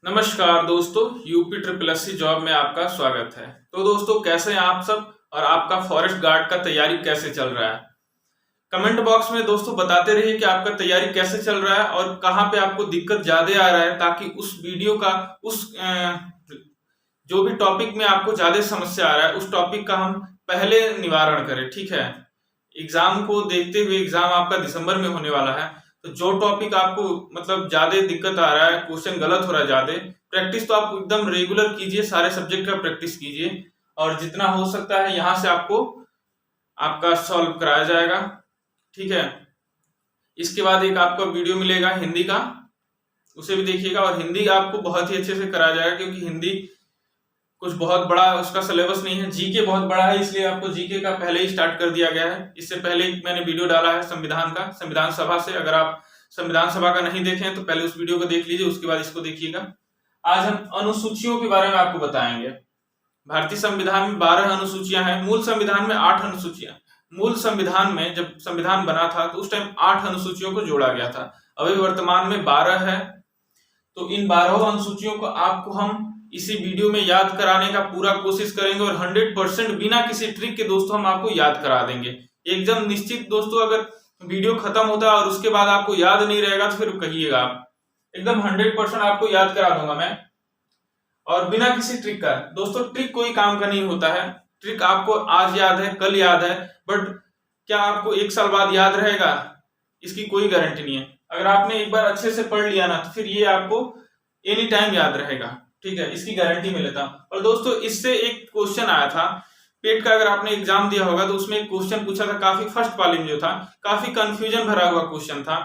नमस्कार दोस्तों, UP triple S C job में आपका स्वागत है। तो दोस्तों, कैसे हैं आप सब और आपका फॉरेस्ट गार्ड का तैयारी कैसे चल रहा है? कमेंट बॉक्स में दोस्तों बताते रहिए कि आपका तैयारी कैसे चल रहा है और कहाँ पे आपको दिक्कत ज्यादा आ रहा है, ताकि उस वीडियो का जो भी टॉपिक में आपको ज्यादा समस्या आ रहा है उस टॉपिक का हम पहले निवारण करें। ठीक है, एग्जाम को देखते हुए एग्जाम आपका दिसंबर में होने वाला है, तो जो टॉपिक आपको मतलब ज्यादा दिक्कत आ रहा है, क्वेश्चन गलत हो रहा है ज्यादा, प्रैक्टिस तो आप एकदम रेगुलर कीजिए, सारे सब्जेक्ट का प्रैक्टिस कीजिए और जितना हो सकता है यहाँ से आपको आपका सॉल्व कराया जाएगा। ठीक है, इसके बाद एक आपका वीडियो मिलेगा हिंदी का, उसे भी देखिएगा और हिंदी आपको बहुत ही अच्छे से कराया जाएगा, क्योंकि हिंदी कुछ बहुत बड़ा उसका सिलेबस नहीं है, जीके बहुत बड़ा है, इसलिए आपको जीके का पहले ही स्टार्ट कर दिया गया है। इससे पहले मैंने वीडियो डाला है संविधान का, संविधान सभा से। अगर आप संविधान सभा का नहीं देखे तो पहले उस वीडियो को देख लीजिए, उसके बाद इसको देखिएगा। आज हम अनुसूचियों के बारे में आपको बताएंगे। भारतीय संविधान में 12 अनुसूचियां हैं, मूल संविधान में 8 अनुसूचियां। मूल संविधान में जब संविधान बना था तो उस टाइम 8 अनुसूचियों को जोड़ा गया था, अभी वर्तमान में 12 है। तो इन 12 अनुसूचियों को आपको हम इसी वीडियो में याद कराने का पूरा कोशिश करेंगे और 100% बिना किसी ट्रिक के दोस्तों हम आपको याद करा देंगे एकदम निश्चित। दोस्तों, अगर वीडियो खत्म होता है और उसके बाद आपको याद नहीं रहेगा तो फिर कहिएगा, आप एकदम 100% आपको याद करा दूंगा मैं, और बिना किसी ट्रिक का। दोस्तों, ट्रिक कोई काम का नहीं होता है, ट्रिक आपको आज याद है कल याद है, बट क्या आपको 1 साल बाद याद रहेगा, इसकी कोई गारंटी नहीं है। अगर आपने एक बार अच्छे से पढ़ लिया ना तो फिर ये आपको एनी टाइम याद रहेगा। ठीक है, इसकी गारंटी मैं लेता हूं। और दोस्तों, इससे एक क्वेश्चन आया था पेट का, अगर आपने एग्जाम दिया होगा तो उसमें एक क्वेश्चन पूछा था, काफी फर्स्ट वाले में जो था, काफी कंफ्यूजन भरा हुआ क्वेश्चन था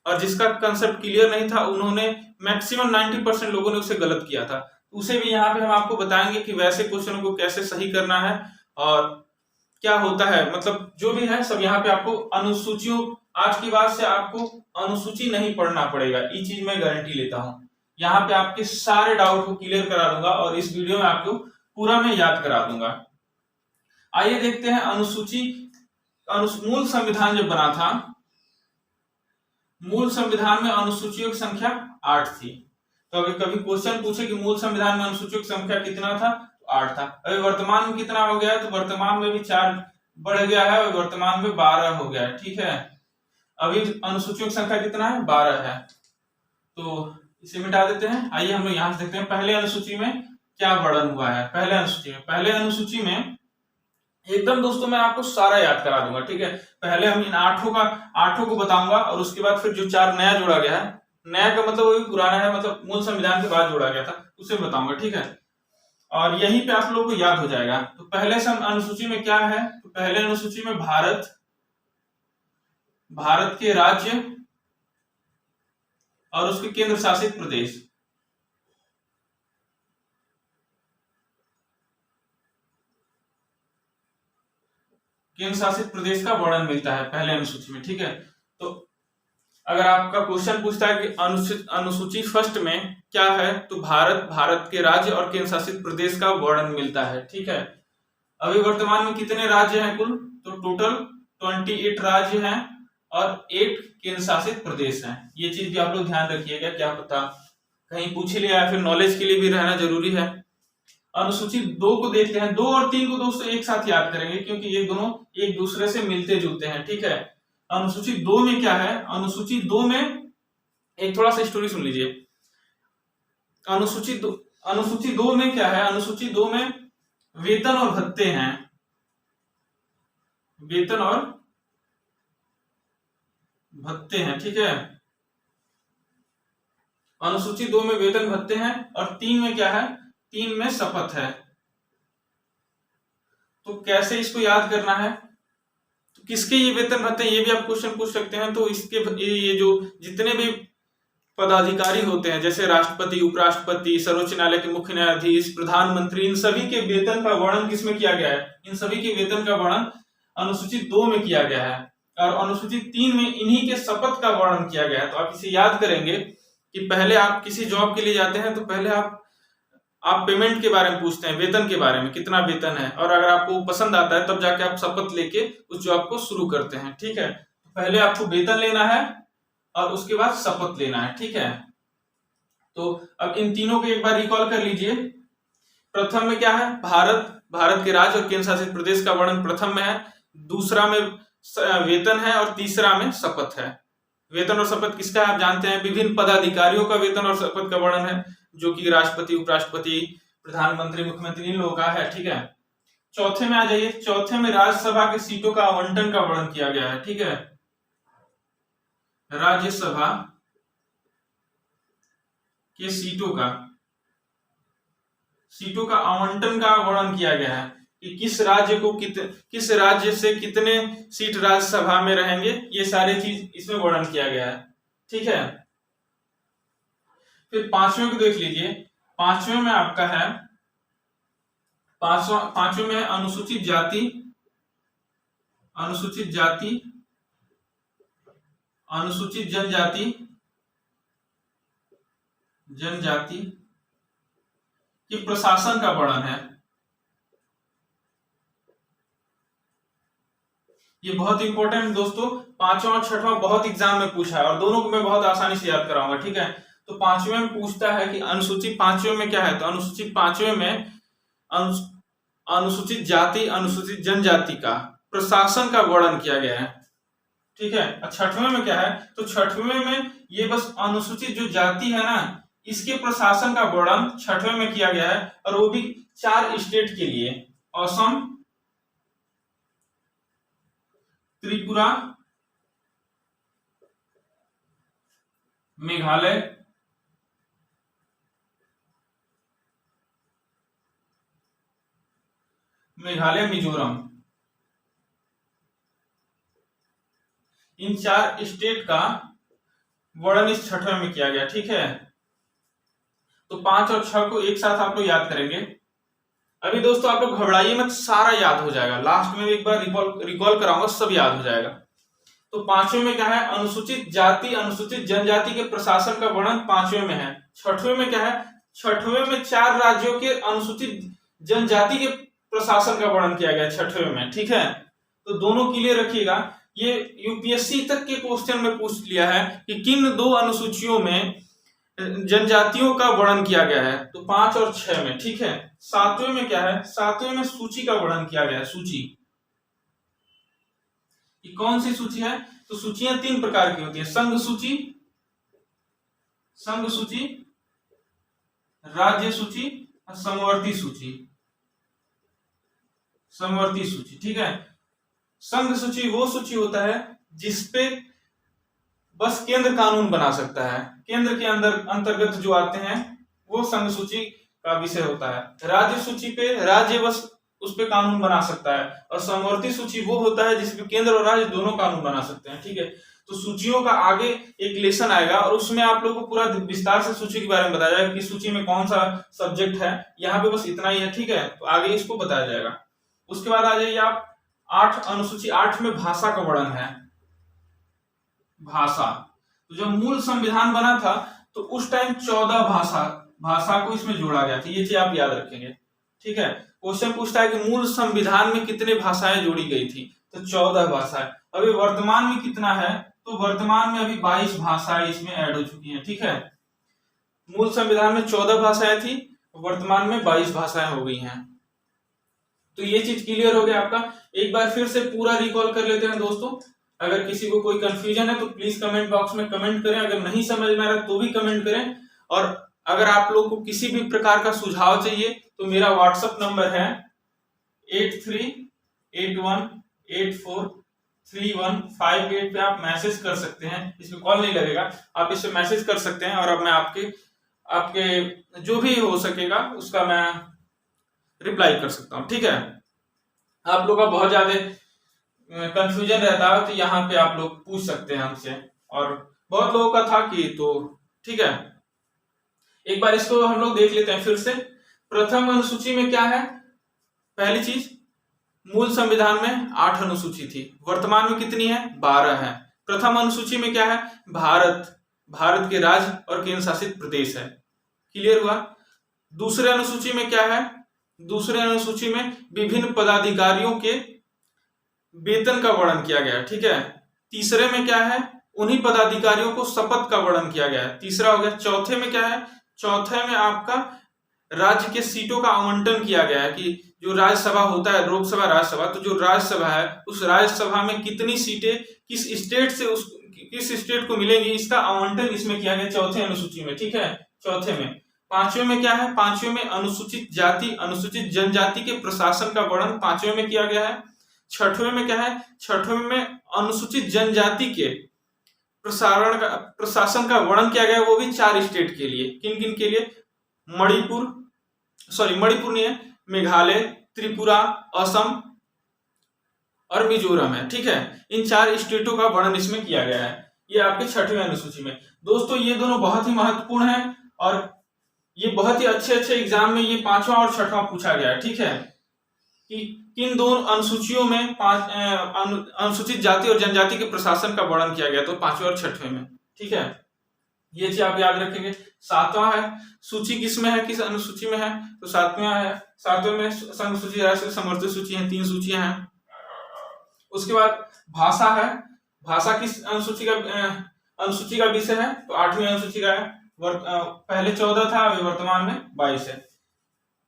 और जिसका कंसेप्ट क्लियर नहीं था, उन्होंने मैक्सिमम 90% लोगों ने उसे गलत किया था। उसे भी यहाँ पे हम आपको बताएंगे कि वैसे क्वेश्चन को कैसे सही करना है और क्या होता है, मतलब जो भी है सब यहाँ पे आपको अनुसूचियों, आज की बात से आपको अनुसूची नहीं पढ़ना पड़ेगा, ये चीज मैं गारंटी लेता हूँ। यहाँ पे आपके सारे डाउट को क्लियर करा दूंगा और इस वीडियो में आपको पूरा मैं याद करा दूंगा। आइए देखते हैं अनुसूची। मूल संविधान जब बना था, मूल संविधान में अनुसूचियों की संख्या 8 थी। तो अगर कभी क्वेश्चन पूछे कि मूल संविधान में अनुसूचियों की संख्या कितना था, तो 8 था। अभी वर्तमान में कितना हो गया, तो वर्तमान में भी 4 बढ़ गया है और वर्तमान में 12 हो गया है। ठीक है, अभी अनुसूचियों की संख्या कितना है, 12 है। तो इसे मिटा देते हैं। आइए हम लोग यहां से देखते हैं पहले अनुसूची में क्या वर्णन हुआ है। पहले अनुसूची में एकदम दोस्तों मैं आपको सारा याद करा दूंगा। ठीक है, पहले हम इन 8 को बताऊंगा और उसके बाद फिर जो 4 नया जोड़ा गया है, नया का मतलब वही पुराना है, मतलब मूल संविधान के बाद जोड़ा गया था, उसे बताऊंगा। ठीक है, और यहीं पे आप लोगों को याद हो जाएगा। तो पहले अनुसूची में क्या है, तो पहले अनुसूची में भारत के राज्य और उसके केंद्र शासित प्रदेश, केंद्र शासित प्रदेश का वर्णन मिलता है पहले अनुसूची में। ठीक है, तो अगर आपका क्वेश्चन पूछता है कि अनुसूची फर्स्ट में क्या है, तो भारत के राज्य और केंद्र शासित प्रदेश का वर्णन मिलता है। ठीक है, अभी वर्तमान में कितने राज्य हैं कुल, तो टोटल 28 राज्य हैं और 8 केंद्र शासित प्रदेश हैं। ये चीज भी आप लोग ध्यान रखिएगा, क्या पता कहीं पूछ लिया या फिर नॉलेज के लिए भी रहना जरूरी है। अनुसूची 2 को देखते हैं। 2 और 3 को दोस्तों एक साथ याद करेंगे, क्योंकि ये दोनों एक दूसरे से मिलते जुलते हैं। ठीक है, अनुसूची 2 में क्या है, अनुसूची 2 में एक थोड़ा सा स्टोरी सुन लीजिए। अनुसूची 2 में क्या है, अनुसूची 2 में वेतन और भत्ते हैं, वेतन और भत्ते हैं। ठीक है, अनुसूची 2 में वेतन भत्ते हैं और 3 में क्या है, 3 में शपथ है। तो कैसे इसको याद करना है, तो किसके ये वेतन भत्ते हैं, ये भी आप क्वेश्चन पूछ सकते हैं। तो इसके ये जो जितने भी पदाधिकारी होते हैं, जैसे राष्ट्रपति, उपराष्ट्रपति, सर्वोच्च न्यायालय के मुख्य न्यायाधीश, प्रधानमंत्री, इन सभी के वेतन का वर्णन किसमें किया गया है, इन सभी के वेतन का वर्णन अनुसूची 2 में किया गया है और अनुसूची 3 में इन्हीं के शपथ का वर्णन किया गया है। तो आप इसे याद करेंगे कि पहले आप किसी जॉब के लिए जाते हैं तो पहले आप पेमेंट के बारे में पूछते हैं, वेतन के बारे में, कितना वेतन है, और अगर आपको पसंद आता है तब जाके आप शपथ लेके उस जॉब को शुरू करते हैं। ठीक है, पहले आपको वेतन लेना है और उसके बाद शपथ लेना है। ठीक है, तो अब इन तीनों को एक बार रिकॉल कर लीजिए। प्रथम में क्या है, भारत के राज्य और केंद्र शासित प्रदेश का वर्णन प्रथम में है, दूसरा में वेतन है और तीसरा में शपथ है। वेतन और शपथ किसका है आप जानते हैं, विभिन्न पदाधिकारियों का वेतन और शपथ का वर्णन है, जो कि राष्ट्रपति, उपराष्ट्रपति, प्रधानमंत्री, मुख्यमंत्री इन लोगों का है। ठीक है, चौथे में आ जाइए। चौथे में राज्यसभा की सीटों का आवंटन का वर्णन किया गया है। ठीक है, राज्यसभा के सीटों का आवंटन का वर्णन किया गया है कि किस राज्य से कितने सीट राज्यसभा में रहेंगे, ये सारी चीज इसमें वर्णन किया गया है। ठीक है, फिर पांचवें को देख लीजिए। पांचवें में आपका है, पांचवें में अनुसूचित जाति, अनुसूचित जनजाति कि प्रशासन का वर्णन है। ये बहुत इंपॉर्टेंट दोस्तों, पांचवा और छठवां बहुत एग्जाम में पूछा है और दोनों को मैं बहुत आसानी से याद कराऊंगा। ठीक है, तो पांचवें में पूछता है कि अनुसूचित पांचवें में क्या है, तो अनुसूचित पांचवें में अनुसूचित जाति, अनुसूचित जनजाति का प्रशासन का वर्णन किया गया है। ठीक है, छठवें में क्या है, तो छठवें में ये बस अनुसूचित जो जाति है ना, इसके प्रशासन का वर्णन छठवें में किया गया है, और वो भी 4 स्टेट के लिए, असम, त्रिपुरा, मेघालय, मिजोरम, इन 4 स्टेट का वर्णन इस छठवें में किया गया। ठीक है, तो 5 और 6 को एक साथ आप लोग याद करेंगे। अभी दोस्तों आप लोग घबराइए मत, सारा याद हो जाएगा, लास्ट में एक बार रिकॉल कराऊंगा, सब याद हो जाएगा। तो पांचवें में क्या है, अनुसूचित जाति, अनुसूचित जनजाति के प्रशासन का वर्णन पांचवें में है। छठवें में क्या है, छठवें में 4 राज्यों के अनुसूचित जनजाति के प्रशासन का वर्णन किया गया छठवें में। ठीक है, तो दोनों क्लियर रखिएगा। ये यूपीएससी तक के क्वेश्चन में पूछ लिया है कि किन 2 अनुसूचियों में जनजातियों का वर्णन किया गया है, तो 5 और 6 में। ठीक है, 7वें में क्या है, 7वें में सूची का वर्णन किया गया है। सूची, ये कौन सी सूची है, तो सूचियां 3 प्रकार की होती है, संघ सूची, राज्य सूची और समवर्ती सूची। ठीक है, संघ सूची वो सूची होता है जिसपे बस केंद्र कानून बना सकता है, केंद्र के अंतर्गत जो आते हैं वो संघ सूची का विषय होता है। राज्य सूची पे राज्य बस उस पे कानून बना सकता है, और समवर्ती सूची वो होता है जिसपे केंद्र और राज्य दोनों कानून बना सकते हैं। ठीक है, तो सूचियों का आगे एक लेसन आएगा और उसमें आप लोगों को पूरा विस्तार से सूची के बारे में बताया जाएगा कि सूची में कौन सा सब्जेक्ट है। यहाँ पे बस इतना ही है। ठीक है, तो आगे इसको बताया जाएगा। उसके बाद आ जाइए आप 8, अनुसूची 8 में भाषा का वर्णन है। भाषा, तो जब मूल संविधान बना था तो उस टाइम 14 भाषा को इसमें जोड़ा गया था, ये चीज आप याद रखेंगे। ठीक है, क्वेश्चन पूछता है कि मूल संविधान में कितने भाषाएं जोड़ी गई थी, तो 14 भाषाएं। अभी वर्तमान में कितना है, तो वर्तमान में अभी 22 भाषाएं इसमें ऐड हो चुकी हैं। ठीक है, मूल संविधान में 14 भाषाएं थी, वर्तमान में 22 भाषाएं हो गई हैं। तो ये चीज क्लियर हो गया आपका। एक बार फिर से पूरा रिकॉल कर लेते हैं दोस्तों। अगर किसी को कोई कंफ्यूजन है तो प्लीज कमेंट बॉक्स में कमेंट करें, अगर नहीं समझ में आ रहा तो भी कमेंट करें। और अगर आप लोग को किसी भी प्रकार का सुझाव चाहिए तो मेरा व्हाट्सएप नंबर है 8381843158 पे आप मैसेज कर सकते हैं। इसमें कॉल नहीं लगेगा, आप इससे मैसेज कर सकते हैं और अब मैं आपके जो भी हो सकेगा उसका मैं रिप्लाई कर सकता हूँ। ठीक है, आप लोग का बहुत ज्यादा कंफ्यूजन रहता है तो यहाँ पे आप लोग पूछ सकते हैं हमसे, और बहुत लोगों का था कि तो ठीक है, एक बार इसको हम लोग देख लेते हैं फिर से। प्रथम अनुसूची में क्या है, पहली चीज मूल संविधान में 8 अनुसूची थी, वर्तमान में कितनी है, 12 है। प्रथम अनुसूची में क्या है, भारत के राज्य और केंद्र शासित प्रदेश है। क्लियर हुआ। दूसरे अनुसूची में क्या है, दूसरे अनुसूची में विभिन्न पदाधिकारियों के वेतन का वर्णन किया गया है। ठीक है, तीसरे में क्या है, उन्हीं पदाधिकारियों को शपथ का वर्णन किया गया है, तीसरा हो गया। चौथे में क्या है, चौथे में आपका राज्य के सीटों का आवंटन किया गया है कि जो राज्यसभा होता है, लोकसभा राज्यसभा, तो जो राज्यसभा है उस राज्यसभा में कितनी सीटें किस स्टेट को मिलेंगी, इसका आवंटन इसमें किया गया चौथे अनुसूची में। ठीक है, चौथे में। पांचवें में क्या है, पांचवें में अनुसूचित जाति अनुसूचित जनजाति के प्रशासन का वर्णन पांचवें में किया गया है। छठवें में क्या है, छठवें में अनुसूचित जनजाति के प्रशासन का वर्णन किया गया, वो भी 4 स्टेट के लिए। किन किन के लिए, मणिपुर नहीं है, मेघालय, त्रिपुरा, असम और मिजोरम है। ठीक है, इन 4 स्टेटों का वर्णन इसमें किया गया है, ये आपके छठवें अनुसूची में। दोस्तों ये दोनों बहुत ही महत्वपूर्ण है और ये बहुत ही अच्छे एग्जाम में ये 5वां और 6वां पूछा गया है। ठीक है, कि किन दोनों अनुसूचियों में अनुसूचित जाति और जनजाति के प्रशासन का वर्णन किया गया, तो 5वें और 6वें में। ठीक है, ये चीज आप याद रखेंगे। 7वां है, सूची किसमें है, किस अनुसूची में है, तो 7वां है। 7वें में संघ सूची, राष्ट्रीय समर्थित सूची है, 3 सूचियां हैं। उसके बाद भाषा है, भाषा किस अनुसूची का विषय है, तो 8वीं अनुसूची का है। पहले 14 था, अभी वर्तमान में 22 है।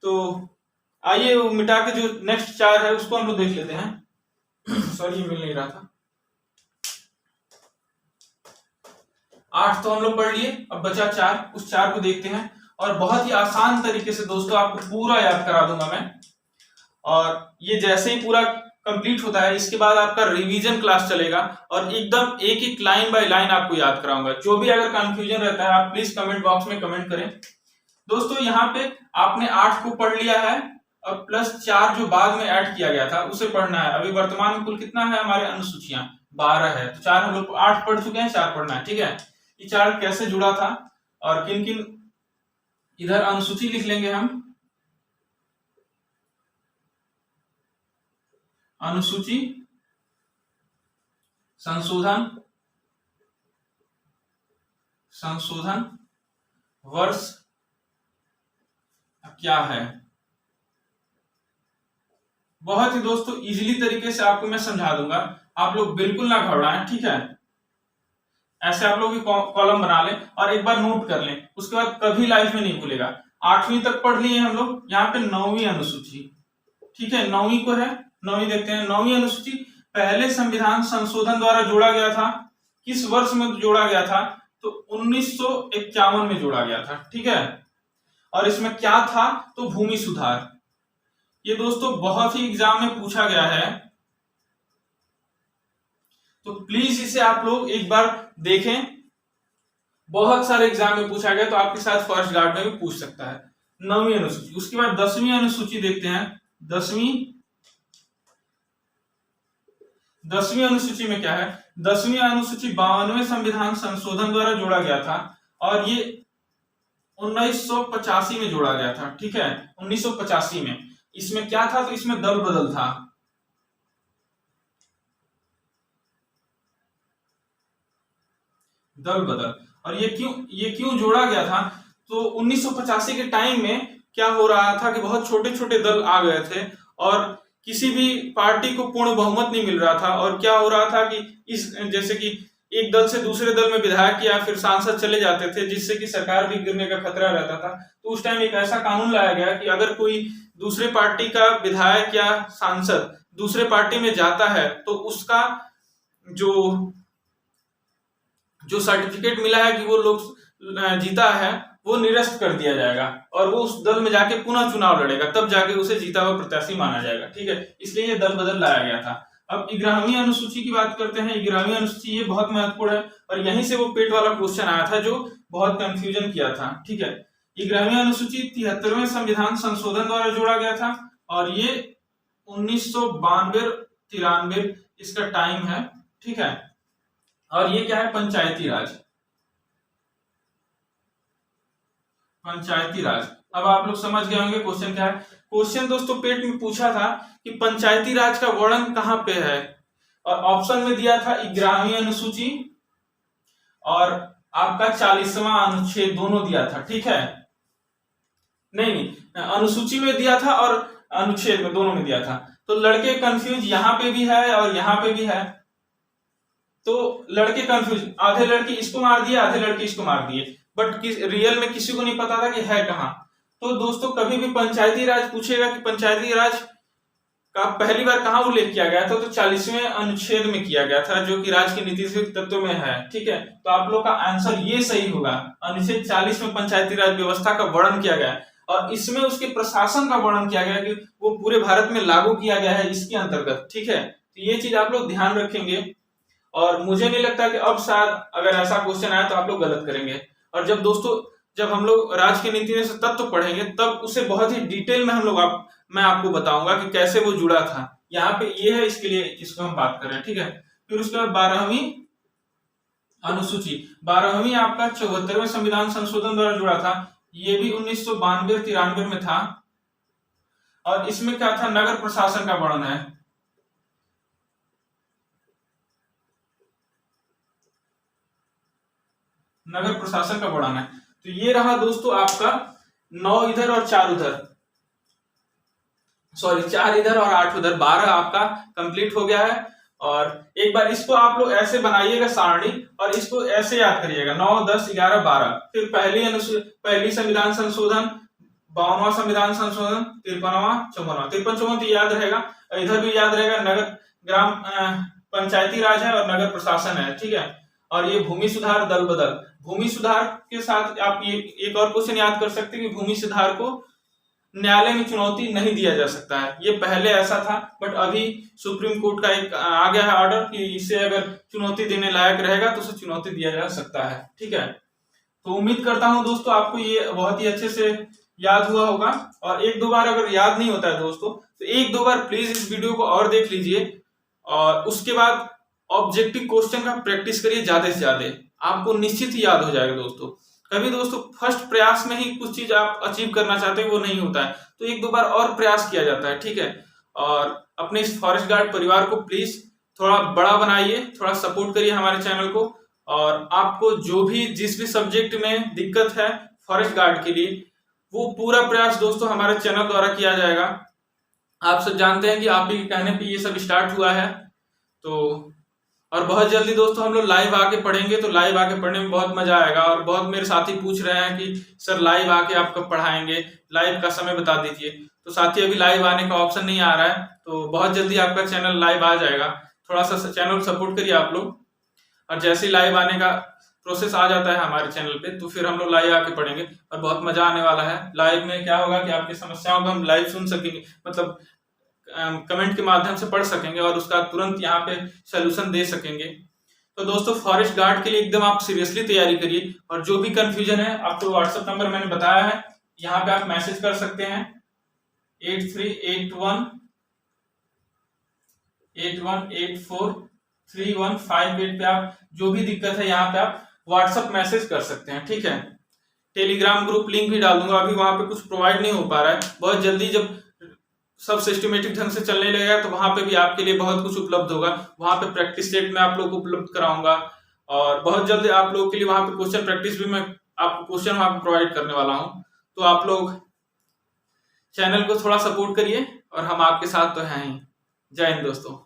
तो आइए वो मिटा के जो नेक्स्ट 4 है उसको हम लोग देख लेते हैं। सॉरी मिल नहीं रहा था। 8 तो हम लोग पढ़ लिए, अब बचा 4, उस 4 को देखते हैं। और बहुत ही आसान तरीके से दोस्तों आपको पूरा याद करा दूंगा मैं। और ये जैसे ही पूरा कंप्लीट होता है, इसके बाद आपका रिवीजन क्लास चलेगा और एकदम एक एक लाइन बाय लाइन आपको याद कराऊंगा। जो भी अगर कंफ्यूजन रहता है आप प्लीज कमेंट बॉक्स में कमेंट करें। दोस्तों यहाँ पे आपने 8 को पढ़ लिया है और प्लस 4 जो बाद में ऐड किया गया था उसे पढ़ना है। अभी वर्तमान में कुल कितना है हमारे अनुसूचियां, 12 है। तो 4 हम लोग 8 पढ़ चुके हैं, 4 पढ़ना है। ठीक है, ये 4 कैसे जुड़ा था और किन किन, इधर अनुसूची लिख लेंगे हम, अनुसूची, संशोधन वर्ष क्या है। बहुत ही दोस्तों इजीली तरीके से आपको मैं समझा दूंगा, आप लोग बिल्कुल ना घबराएं। ठीक है, ऐसे आप लोग भी कॉलम बना लें और एक बार नोट कर लें, उसके बाद कभी लाइफ में नहीं भूलेगा। 8वीं तक पढ़ लिए हम लोग, यहाँ पे 9वीं अनुसूची। ठीक है, 9वीं को है, 9वीं देखते हैं। 9वीं अनुसूची पहले संविधान संशोधन द्वारा जोड़ा गया था, किस वर्ष में जोड़ा गया था, तो 1951 में जोड़ा गया था। ठीक है, और इसमें क्या था, तो भूमि सुधार। ये दोस्तों बहुत ही एग्जाम में पूछा गया है, तो प्लीज इसे आप लोग एक बार देखें। बहुत सारे एग्जाम में पूछा गया, तो आपके साथ फर्स्ट गार्ड में भी पूछ सकता है। 9वीं अनुसूची। उसके बाद 10वीं अनुसूची देखते हैं। 10वीं अनुसूची में क्या है, 10वीं अनुसूची 92वें संविधान संशोधन द्वारा जोड़ा गया था और ये 1985 में जोड़ा गया था। ठीक है, 1985 में। इसमें क्या था, तो इसमें दल बदल था। दल बदल। और ये क्यों जोड़ा गया था, तो 1985 के टाइम में क्या हो रहा था कि बहुत छोटे छोटे दल आ गए थे और किसी भी पार्टी को पूर्ण बहुमत नहीं मिल रहा था। और क्या हो रहा था कि इस जैसे कि एक दल से दूसरे दल में विधायक या फिर सांसद चले जाते थे, जिससे कि सरकार भी गिरने का खतरा रहता था। तो उस टाइम एक ऐसा कानून लाया गया कि अगर कोई दूसरे पार्टी का विधायक या सांसद दूसरे पार्टी में जाता है, तो उसका जो सर्टिफिकेट मिला है कि वो लोग जीता है, वो निरस्त कर दिया जाएगा और वो उस दल में जाके पुनः चुनाव लड़ेगा, तब जाके उसे जीता हुआ प्रत्याशी माना जाएगा। ठीक है, इसलिए ये दल बदल लाया गया था। अब 11वीं अनुसूची की बात करते हैं। 11वीं अनुसूची ये बहुत महत्वपूर्ण है और यहीं से वो पेट वाला क्वेश्चन आया था जो बहुत कंफ्यूजन किया था। ठीक है, 11वीं अनुसूची 73वें संविधान संशोधन द्वारा जोड़ा गया था और ये 1992-93 इसका टाइम है। ठीक है, और ये क्या है, पंचायती राज। पंचायती राज। अब आप लोग समझ गए होंगे क्वेश्चन क्या है। क्वेश्चन दोस्तों पेट में पूछा था कि पंचायती राज का वर्णन कहां पे है, और ऑप्शन में दिया था 11वीं अनुसूची और आपका 40वां अनुच्छेद, दोनों दिया था। ठीक है, नहीं, अनुसूची में दिया था और अनुच्छेद में, दोनों में दिया था। तो लड़के कंफ्यूज यहां पे भी है और यहां पे भी है। तो लड़के कंफ्यूज, आधे लड़के इसको मार दिए, आधे लड़के इसको मार दिए। बट रियल में किसी को नहीं पता था कि है कहाँ। तो दोस्तों कभी भी पंचायती राज पूछेगा कि पंचायती राज का पहली बार कहाँ उल्लेख किया गया था, तो 40वें अनुच्छेद में किया गया था, जो कि राज्य की नीति से तत्व में है। ठीक है, तो आप लोग का आंसर ये सही होगा। अनुच्छेद 40 में पंचायती राज व्यवस्था का वर्णन किया गया है और इसमें उसके प्रशासन का वर्णन किया गया कि वो पूरे भारत में लागू किया गया है इसके अंतर्गत। ठीक है, तो ये चीज आप लोग ध्यान रखेंगे और मुझे नहीं लगता कि अब शायद अगर ऐसा क्वेश्चन आया तो आप लोग गलत करेंगे। और जब हम लोग राज्य की नीति से तत्व पढ़ेंगे तब उसे बहुत ही डिटेल में मैं आपको बताऊंगा कि कैसे वो जुड़ा था। यहाँ पे ये है, इसके लिए इसको हम बात कर रहे हैं। ठीक है, फिर उसके बाद 12वीं अनुसूची, 12वीं आपका 74वें संविधान संशोधन द्वारा जुड़ा था। ये भी 1992-93 में था और इसमें क्या था, नगर प्रशासन का वर्णन है। नगर प्रशासन का वर्णन है। तो ये रहा दोस्तों आपका 9 इधर और 4 उधर, सॉरी 4 इधर और 8 उधर, 12 आपका कंप्लीट हो गया है। और एक बार इसको आप लोग ऐसे बनाइएगा सारणी और इसको ऐसे याद करिएगा 9, 10, 11, 12। फिर पहली संविधान संशोधन, 52वां संविधान संशोधन, 53वां, 54वां, 53, 54 तो याद रहेगा। इधर भी याद रहेगा, नगर ग्राम पंचायती राज है और नगर प्रशासन है। ठीक है, और ये भूमि सुधार दल बदल, भूमि सुधार के साथ आप ये एक और क्वेश्चन याद कर सकते हैं कि भूमि सुधार को न्यायालय में चुनौती नहीं दिया जा सकता है। ये पहले ऐसा था बट अभी सुप्रीम कोर्ट का एक आ गया है ऑर्डर कि इसे अगर चुनौती देने लायक रहेगा तो उसे चुनौती दिया जा सकता है। ठीक है, तो उम्मीद करता हूं दोस्तों आपको ये बहुत ही अच्छे से याद हुआ होगा। और एक दो बार अगर याद नहीं होता है दोस्तों तो एक दो बार प्लीज इस वीडियो को और देख लीजिए और उसके बाद ऑब्जेक्टिव क्वेश्चन का प्रैक्टिस करिए ज्यादा से ज्यादा, आपको निश्चित ही याद हो जाएगा दोस्तों। कभी दोस्तों फर्स्ट प्रयास में ही कुछ चीज आप अचीव करना चाहते हैं वो नहीं होता है, तो एक दो बार और प्रयास किया जाता है। ठीक है, और अपने इस फॉरेस्ट गार्ड परिवार को प्लीज थोड़ा बड़ा बनाइए, थोड़ा सपोर्ट करिए हमारे चैनल को। और आपको जो भी जिस भी सब्जेक्ट में दिक्कत है फॉरेस्ट गार्ड के लिए, वो पूरा प्रयास दोस्तों हमारे चैनल द्वारा किया जाएगा। आप सब जानते हैं कि आप ही के कहने पे ये सब स्टार्ट हुआ है। तो और बहुत जल्दी दोस्तों हम लोग लाइव आके पढ़ेंगे, तो लाइव आके पढ़ने में बहुत मजा आएगा। और बहुत मेरे साथी पूछ रहे हैं कि सर लाइव आके आप कब पढ़ाएंगे, लाइव का समय बता दीजिए। तो साथी अभी लाइव आने का ऑप्शन नहीं आ रहा है, तो बहुत जल्दी आपका चैनल लाइव आ जाएगा। थोड़ा सा चैनल सपोर्ट करिए आप लोग, और जैसे ही लाइव आने का प्रोसेस आ जाता है हमारे चैनल पे तो फिर हम लोग लाइव आके पढ़ेंगे और बहुत मजा आने वाला है। लाइव में क्या होगा कि आपकी समस्याओं को हम लाइव सुन सकेंगे, मतलब कमेंट के माध्यम से पढ़ सकेंगे और उसका तुरंत यहाँ पे सोल्यूशन दे सकेंगे। तो दोस्तों फॉरेस्ट गार्ड के लिए एकदम आप सीरियसली तैयारी करिए और जो भी कंफ्यूजन है आपको व्हाट्सएप नंबर मैंने बताया है, यहाँ पे आप मैसेज कर सकते हैं 8381843158 पे। आप जो भी दिक्कत है यहाँ पे आप व्हाट्सएप मैसेज कर सकते हैं। ठीक है, टेलीग्राम ग्रुप लिंक भी डाल दूंगा, अभी वहां पे कुछ प्रोवाइड नहीं हो पा रहा है। बहुत जल्दी जब सब सिस्टमेटिक ढंग से चलने लगेगा तो वहां पे भी आपके लिए बहुत कुछ उपलब्ध होगा। वहां पे प्रैक्टिस सेट में आप लोग को उपलब्ध कराऊंगा और बहुत जल्दी आप लोगों के लिए वहां पे क्वेश्चन प्रैक्टिस भी मैं आपको क्वेश्चन वहां पे प्रोवाइड करने वाला हूं। तो आप लोग चैनल को थोड़ा सपोर्ट करिए और हम आपके साथ तो हैं ही। जय हिंद दोस्तों।